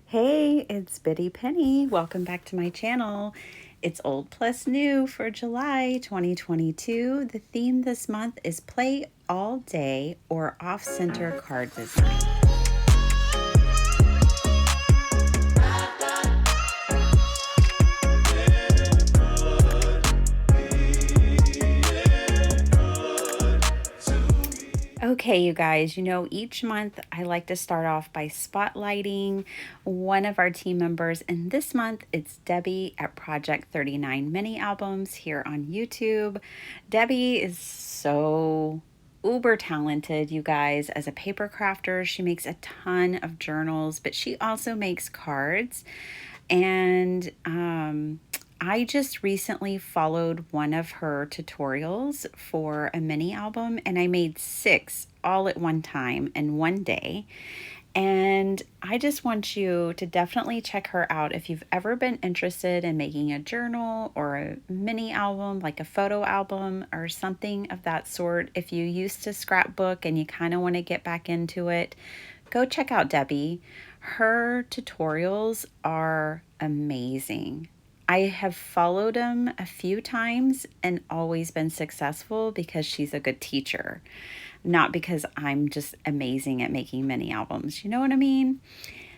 Hey, it's Biddy Penny. Welcome back to my channel. It's old plus new for July 2022. The theme this month is play all day or off-center card design. Okay, you guys, each month I like to start off by spotlighting one of our team members, and this month it's Debbi at Project 39 Mini Albums here on YouTube. Debbi is so uber talented, you guys, as a paper crafter. She makes a ton of journals, but she also makes cards. And I just recently followed one of her tutorials for a mini album, and I made 6 all at one time in one day. And I just want you to definitely check her out if you've ever been interested in making a journal or a mini album, like a photo album or something of that sort. If you used to scrapbook and you kind of want to get back into it, go check out Debbi. Her tutorials are amazing. I have followed them a few times and always been successful because she's a good teacher, not because I'm just amazing at making mini albums. You know what I mean?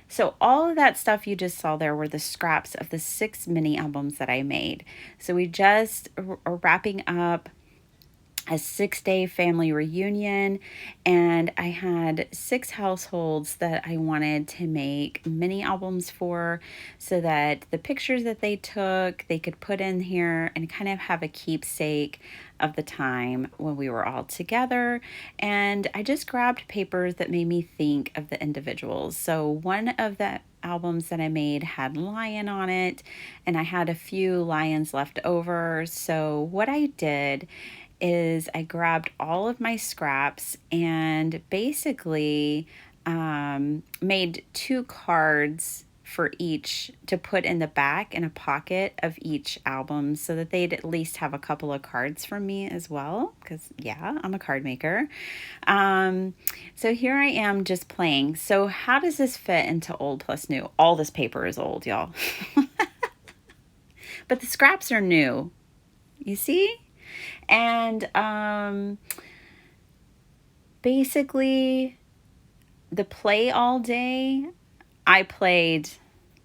So all of that stuff you just saw there were the scraps of the 6 mini albums that I made. So we just are wrapping up a 6-day family reunion, and I had 6 households that I wanted to make mini albums for, so that the pictures that they took they could put in here and kind of have a keepsake of the time when we were all together. And I just grabbed papers that made me think of the individuals. So one of the albums that I made had lion on it, and I had a few lions left over. So what I did is I grabbed all of my scraps and basically made 2 cards for each to put in the back in a pocket of each album, so that they'd at least have a couple of cards from me as well, because yeah, I'm a card maker. So here I am just playing. So how does this fit into old plus new? All this paper is old, y'all. But the scraps are new. You see? And basically, the play all day, I played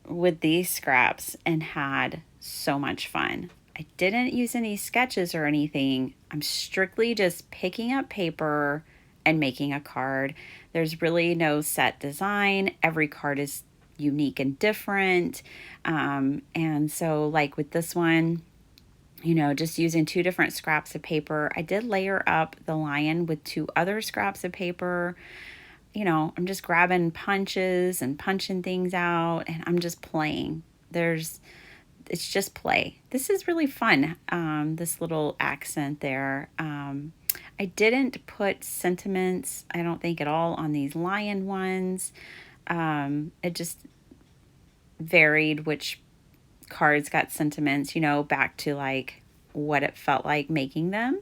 with these scraps and had so much fun. I didn't use any sketches or anything. I'm strictly just picking up paper and making a card. There's really no set design. Every card is unique and different. And so like with this one, just using 2 different scraps of paper. I did layer up the lion with 2 other scraps of paper. I'm just grabbing punches and punching things out, and I'm just playing. It's just play. This is really fun, this little accent there. I didn't put sentiments, I don't think at all, on these lion ones. It just varied which cards got sentiments, back to like what it felt like making them.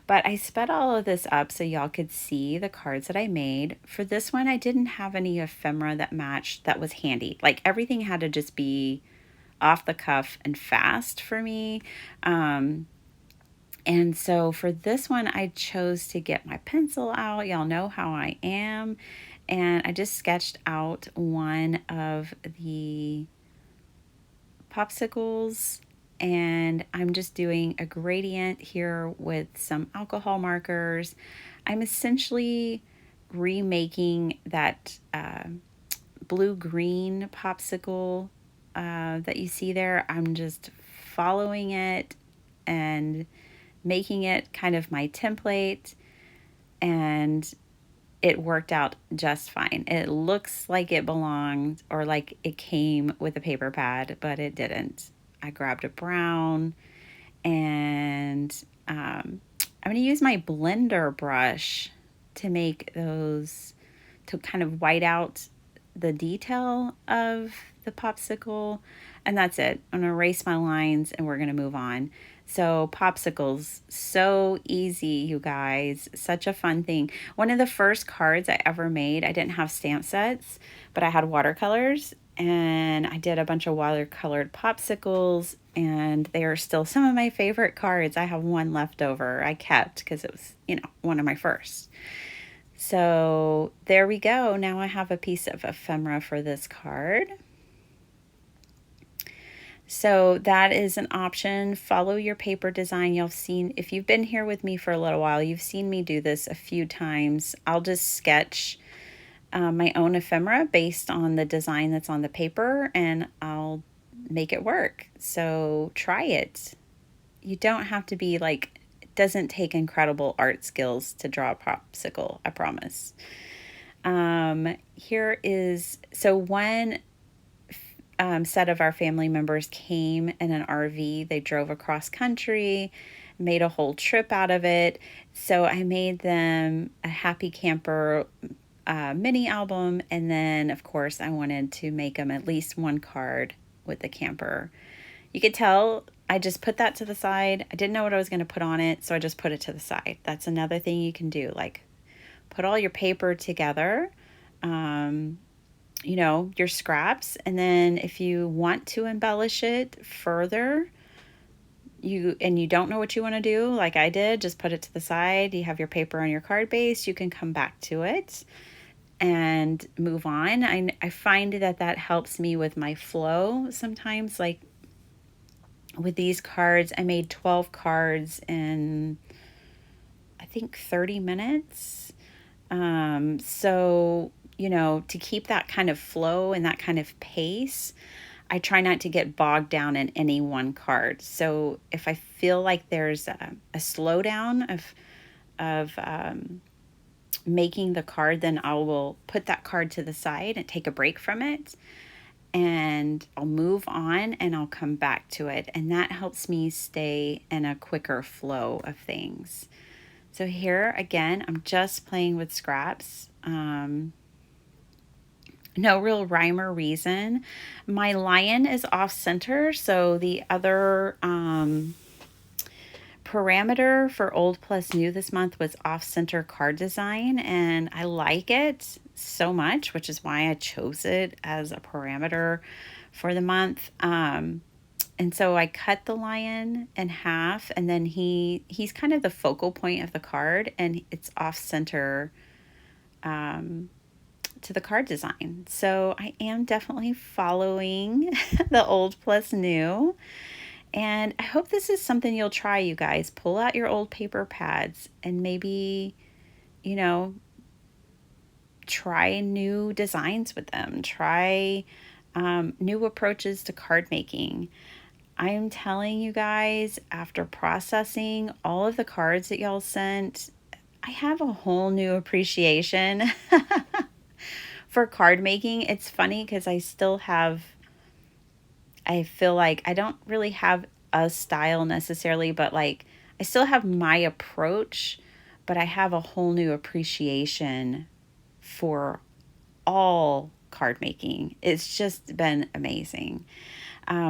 But I sped all of this up so y'all could see the cards that I made. For this one, I didn't have any ephemera that matched that was handy. Like everything had to just be off the cuff and fast for me. And so for this one, I chose to get my pencil out. Y'all know how I am. And I just sketched out one of the popsicles, and I'm just doing a gradient here with some alcohol markers. I'm essentially remaking that blue-green popsicle that you see there. I'm just following it and making it kind of my template, and it worked out just fine. It looks like it belonged or like it came with a paper pad, but it didn't. I grabbed a brown, and I'm going to use my blender brush to make those, to kind of white out the detail of the popsicle. And that's it. I'm going to erase my lines and we're going to move on. So popsicles, so easy, you guys. Such a fun thing. One of the first cards I ever made, I didn't have stamp sets, but I had watercolors and I did a bunch of watercolored popsicles, and they are still some of my favorite cards. I have one left over I kept because it was, one of my first. So there we go. Now I have a piece of ephemera for this card. So that is an option. Follow your paper design. You've seen, if you've been here with me for a little while, you've seen me do this a few times. I'll just sketch my own ephemera based on the design that's on the paper, and I'll make it work. So try it. You don't have to be like, it doesn't take incredible art skills to draw a popsicle, I promise. Here is, so one set of our family members came in an RV. They drove across country, made a whole trip out of it. So I made them a happy camper mini album, and then of course I wanted to make them at least one card with the camper. You could tell I just put that to the side. I didn't know what I was going to put on it, so I just put it to the side. That's another thing you can do, like put all your paper together, your scraps, and then if you want to embellish it further, you don't know what you want to do, like I did, just put it to the side. You have your paper on your card base, you can come back to it and move on. I find that helps me with my flow sometimes. Like with these cards, I made 12 cards in, I think, 30 minutes. So, to keep that kind of flow and that kind of pace, I try not to get bogged down in any one card. So if I feel like there's a slowdown of making the card, then I will put that card to the side and take a break from it, and I'll move on and I'll come back to it. And that helps me stay in a quicker flow of things. So here again, I'm just playing with scraps. No real rhyme or reason. My lion is off center, so the other parameter for old plus new this month was off center card design, and I like it so much, which is why I chose it as a parameter for the month. And so I cut the lion in half, and then he's kind of the focal point of the card, and it's off center to the card design. So I am definitely following the old plus new. And I hope this is something you'll try, you guys. Pull out your old paper pads and maybe, try new designs with them. Try new approaches to card making. I am telling you guys, after processing all of the cards that y'all sent, I have a whole new appreciation for card making. It's funny because I feel like I don't really have a style necessarily, but like I still have my approach, but I have a whole new appreciation for all card making. It's just been amazing.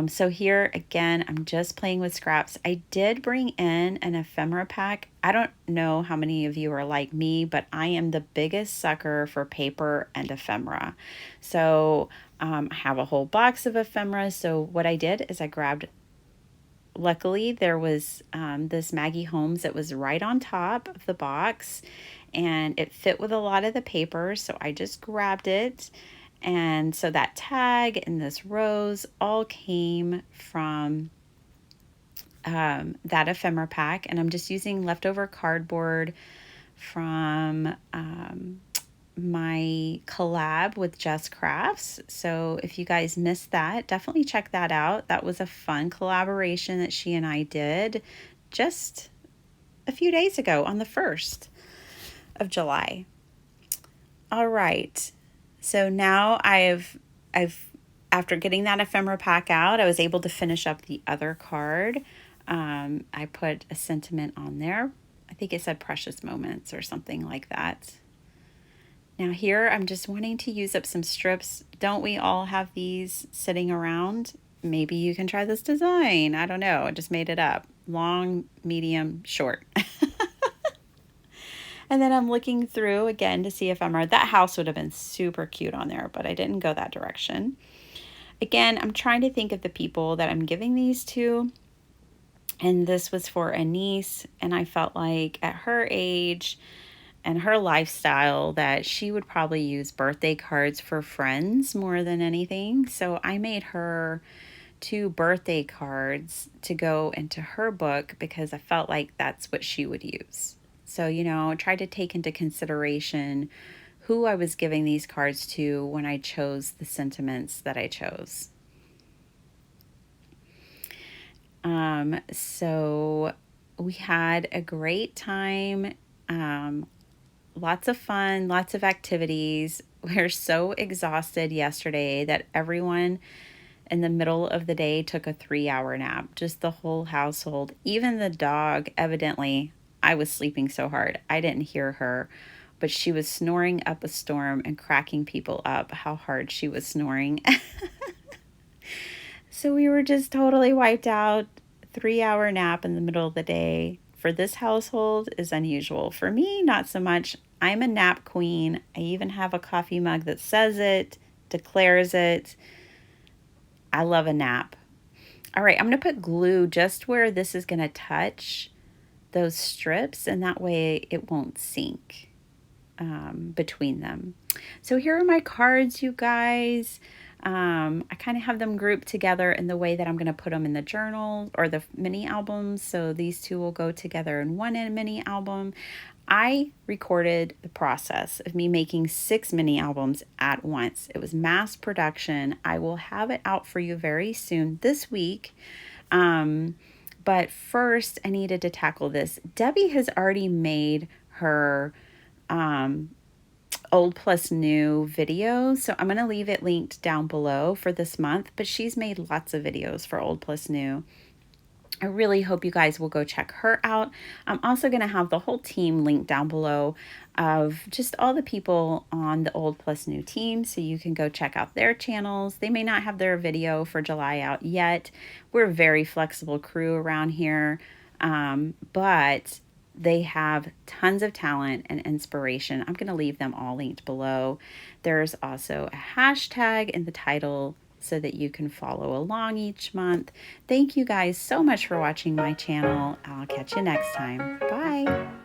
So here again, I'm just playing with scraps. I did bring in an ephemera pack. I don't know how many of you are like me, but I am the biggest sucker for paper and ephemera. So I have a whole box of ephemera. So what I did is I grabbed, luckily there was this Maggie Holmes that was right on top of the box, and it fit with a lot of the paper. So I just grabbed it. And so that tag and this rose all came from that ephemera pack. And I'm just using leftover cardboard from my collab with Just Crafts. So if you guys missed that, definitely check that out. That was a fun collaboration that she and I did just a few days ago on the 1st of July. All right. So now I've after getting that ephemera pack out, I was able to finish up the other card. I put a sentiment on there. I think it said precious moments or something like that. Now here I'm just wanting to use up some strips. Don't we all have these sitting around? Maybe you can try this design. I don't know. I just made it up. long, medium, short. And then I'm looking through again to see if that house would have been super cute on there, but I didn't go that direction. Again, I'm trying to think of the people that I'm giving these to. And this was for a niece, and I felt like at her age and her lifestyle that she would probably use birthday cards for friends more than anything. So I made her 2 birthday cards to go into her book because I felt like that's what she would use. So, I tried to take into consideration who I was giving these cards to when I chose the sentiments that I chose. So we had a great time, lots of fun, lots of activities. We're so exhausted yesterday that everyone in the middle of the day took a 3-hour nap, just the whole household. Even the dog, evidently, I was sleeping so hard. I didn't hear her, but she was snoring up a storm and cracking people up how hard she was snoring. So we were just totally wiped out. 3-hour nap in the middle of the day for this household is unusual. For me, not so much. I'm a nap queen. I even have a coffee mug that says it, declares it. I love a nap. All right, I'm going to put glue just where this is going to touch those strips, and that way it won't sink between them. So here are my cards, you guys. I kind of have them grouped together in the way that I'm going to put them in the journal or the mini albums. So these two will go together in one mini album. I recorded the process of me making 6 mini albums at once. It was mass production. I will have it out for you very soon this week. But first, I needed to tackle this. Debbi has already made her old plus new videos. So I'm going to leave it linked down below for this month, but she's made lots of videos for old plus new. I really hope you guys will go check her out. I'm also going to have the whole team linked down below of just all the people on the old plus new team, so you can go check out their channels. They may not have their video for July out yet. We're a very flexible crew around here, but they have tons of talent and inspiration. I'm going to leave them all linked below. There's also a hashtag in the title so that you can follow along each month. Thank you guys so much for watching my channel. I'll catch you next time. Bye.